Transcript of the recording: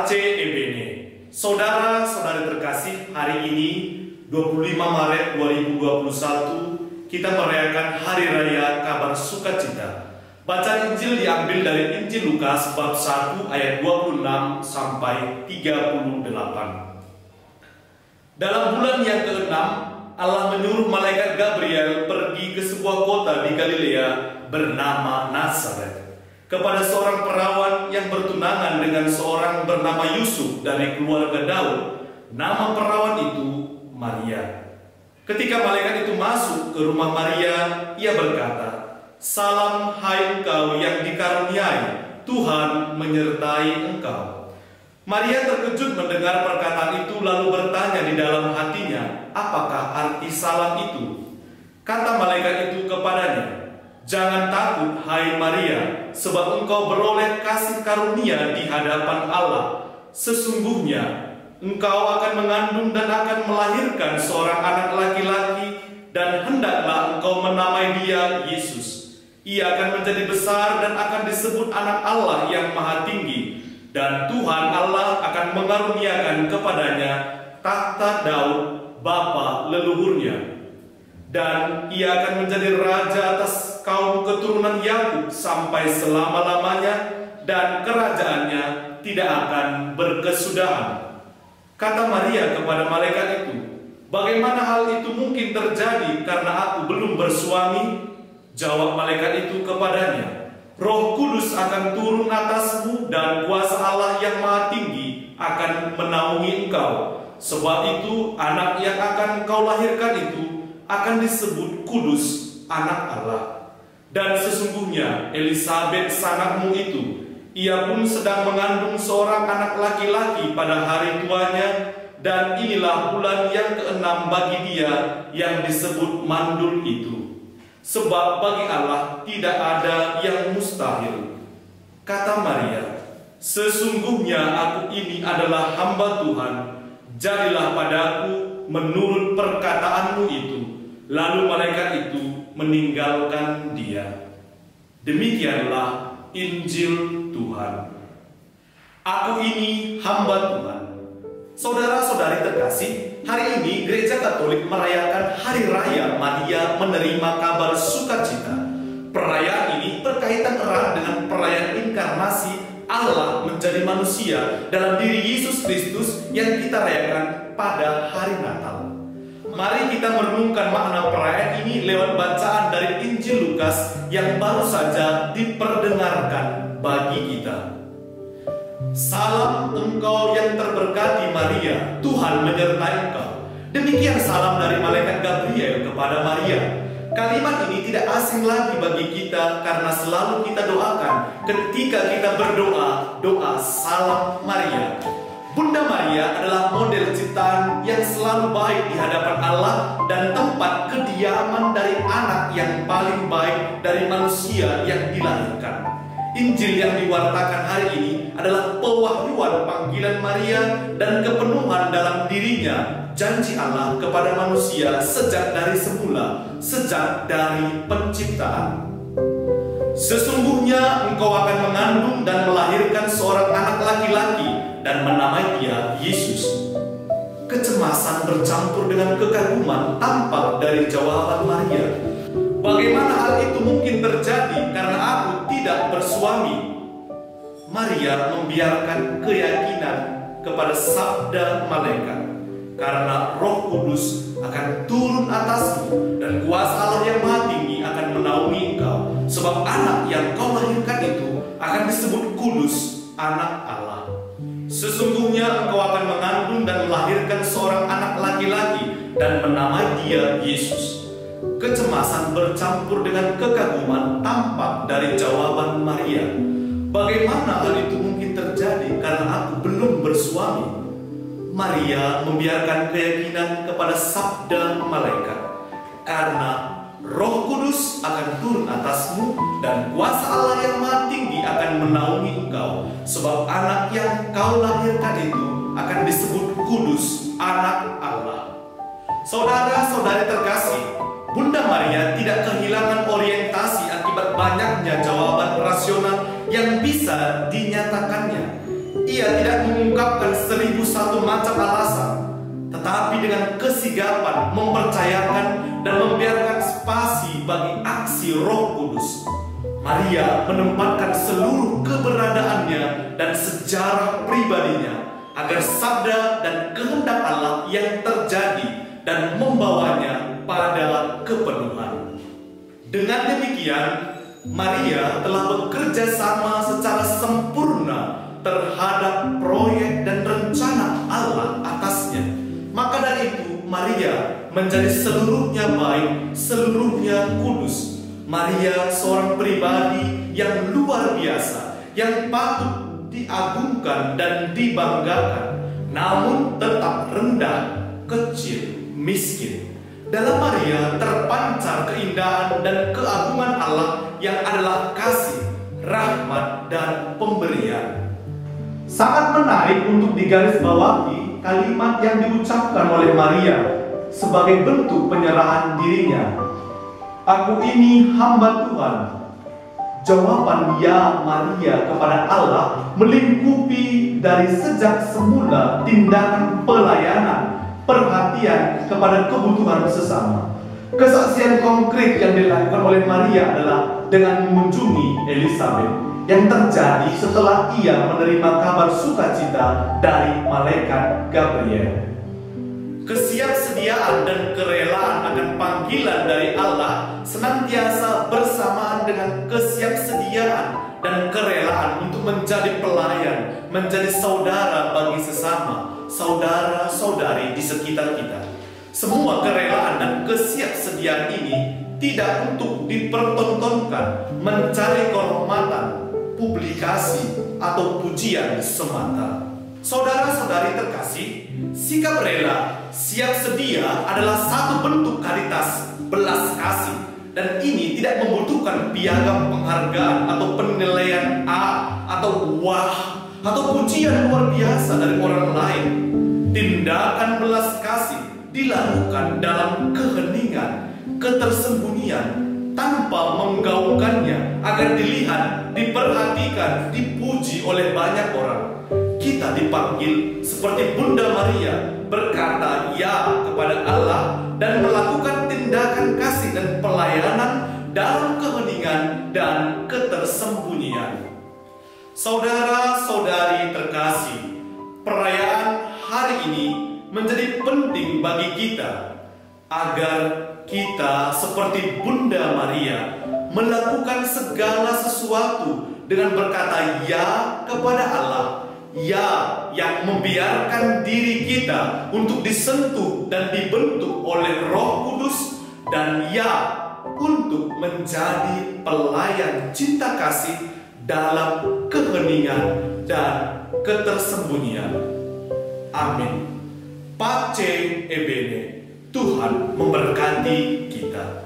Pace Ebene. Saudara-saudari terkasih, hari ini 25 Maret 2021 kita merayakan Hari Raya Kabar Sukacita. Bacaan Injil diambil dari Injil Lukas bab 1 ayat 26 sampai 38. Dalam bulan yang ke-6, Allah menyuruh malaikat Gabriel pergi ke sebuah kota di Galilea bernama Nazaret, kepada seorang perawan yang bertunangan dengan seorang bernama Yusuf dari keluarga Daud. Nama perawan itu Maria. Ketika malaikat itu masuk ke rumah Maria, ia berkata, "Salam, hai engkau yang dikaruniai, Tuhan menyertai engkau." Maria terkejut mendengar perkataan itu, lalu bertanya di dalam hatinya, apakah arti salam itu? Kata malaikat itu kepadanya, "Jangan takut, hai Maria, sebab engkau beroleh kasih karunia di hadapan Allah. Sesungguhnya engkau akan mengandung dan akan melahirkan seorang anak laki-laki, dan hendaklah engkau menamai dia Yesus. Ia akan menjadi besar dan akan disebut anak Allah yang Maha Tinggi, dan Tuhan Allah akan mengaruniakan kepadanya takhta Daud bapa leluhurnya. Dan ia akan menjadi raja atas kaum keturunan Yakub sampai selama-lamanya, dan kerajaannya tidak akan berkesudahan." Kata Maria kepada malaikat itu, "Bagaimana hal itu mungkin terjadi karena aku belum bersuami?" Jawab malaikat itu kepadanya, "Roh Kudus akan turun atasmu, dan kuasa Allah yang Maha Tinggi akan menaungi engkau. Sebab itu anak yang akan kau lahirkan itu akan disebut kudus, anak Allah. Dan sesungguhnya Elisabet sanakmu itu, ia pun sedang mengandung seorang anak laki-laki pada hari tuanya, dan inilah bulan yang ke-6 bagi dia yang disebut mandul itu. Sebab bagi Allah tidak ada yang mustahil." Kata Maria, "Sesungguhnya aku ini adalah hamba Tuhan, jadilah padaku menurut perkataanmu itu." Lalu malaikat itu meninggalkan dia. Demikianlah Injil Tuhan. Aku ini hamba Tuhan. Saudara-saudari terkasih, hari ini Gereja Katolik merayakan Hari Raya Maria menerima kabar sukacita. Perayaan ini berkaitan erat dengan perayaan inkarnasi Allah menjadi manusia dalam diri Yesus Kristus yang kita rayakan pada hari Natal. Mari kita merenungkan makna perayaan ini lewat bacaan dari Injil Lukas yang baru saja diperdengarkan bagi kita. "Salam engkau yang terberkati Maria, Tuhan menyertai engkau." Demikian salam dari malaikat Gabriel kepada Maria. Kalimat ini tidak asing lagi bagi kita karena selalu kita doakan ketika kita berdoa, doa salam Maria. Bunda Maria adalah model ciptaan yang selalu baik di hadapan Allah dan tempat kediaman dari anak yang paling baik dari manusia yang dilahirkan. Injil yang diwartakan hari ini adalah pewahyuan panggilan Maria dan kepenuhan dalam dirinya janji Allah kepada manusia sejak dari semula, sejak dari penciptaan. "Sesungguhnya engkau akan mengandung dan melahirkan seorang anak laki-laki dan menamai dia Yesus." Kecemasan bercampur dengan kekaguman tampak dari jawaban Maria. Bagaimana hal itu mungkin terjadi karena aku tidak bersuami? Maria membiarkan keyakinan kepada sabda malaikat, "Karena Roh Kudus akan turun atasmu, dan kuasa Allah yang Maha Tinggi akan menaungi engkau. Sebab anak yang kau lahirkan itu akan disebut kudus, anak Allah. Sesungguhnya engkau akan mengandung dan melahirkan seorang anak laki-laki, dan menamai dia Yesus." Kecemasan bercampur dengan kekaguman tampak dari jawaban Maria. Bagaimana hal itu mungkin terjadi karena aku belum bersuami? Maria membiarkan keyakinan kepada sabda malaikat, "Karena Roh Kudus akan turun atasmu, dan kuasa Allah yang Maha Tinggi akan menaungi engkau. Sebab anak yang kau lahirkan itu akan disebut kudus, anak Allah." Saudara-saudari terkasih, Bunda Maria tidak kehilangan orientasi akibat banyaknya jawaban rasional yang bisa dinyatakannya. Ia tidak mengungkapkan 1001 macam alasan, tetapi dengan kesigapan mempercayakan dan membiarkan spasi bagi aksi Roh Kudus. Maria menempatkan seluruh keberadaannya dan sejarah pribadinya agar sabda dan kehendak Allah yang terjadi dan membawanya pada kepenuhan. Dengan demikian, Maria telah bekerja sama secara sempurna terhadap proyek dan rencana Allah atasnya. Maka dari itu, Maria menjadi seluruhnya baik, seluruhnya kudus. Maria seorang pribadi yang luar biasa, yang patut diagungkan dan dibanggakan, namun tetap rendah, kecil, miskin. Dalam Maria terpancar keindahan dan keagungan Allah yang adalah kasih, rahmat, dan pemberian. Sangat menarik untuk digarisbawahi kalimat yang diucapkan oleh Maria sebagai bentuk penyerahan dirinya. Aku ini hamba Tuhan. Jawaban ya Maria kepada Allah melingkupi dari sejak semula tindakan pelayanan, perhatian kepada kebutuhan sesama. Kesaksian konkret yang dilakukan oleh Maria adalah dengan mengunjungi Elizabeth, yang terjadi setelah ia menerima kabar sukacita dari malaikat Gabriel. Kesiapsediaan dan kerelaan akan panggilan dari Allah senantiasa bersamaan dengan kesiapsediaan dan kerelaan untuk menjadi pelayan, menjadi saudara bagi sesama, saudara-saudari di sekitar kita. Semua kerelaan dan kesiapsediaan ini tidak untuk dipertontonkan, mencari kehormatan, publikasi, atau pujian semata. Saudara-saudari terkasih, sikap rela, siap sedia adalah satu bentuk karitas, belas kasih, dan ini tidak membutuhkan piagam penghargaan atau penilaian A atau wah atau pujian luar biasa dari orang lain. Tindakan belas kasih dilakukan dalam keheningan, ketersembunyian, tanpa menggaungkannya agar dilihat, diperhatikan, dipuji oleh banyak orang. Kita dipanggil seperti Bunda Maria berkata ya kepada Allah dan melakukan tindakan kasih dan pelayanan dalam keheningan dan ketersembunyian. Saudara-saudari terkasih, perayaan hari ini menjadi penting bagi kita agar kita seperti Bunda Maria melakukan segala sesuatu dengan berkata ya kepada Allah. Ya, yang membiarkan diri kita untuk disentuh dan dibentuk oleh Roh Kudus, dan ya, untuk menjadi pelayan cinta kasih dalam keheningan dan ketersembunyian. Amin. Pace e bene. Tuhan memberkati kita.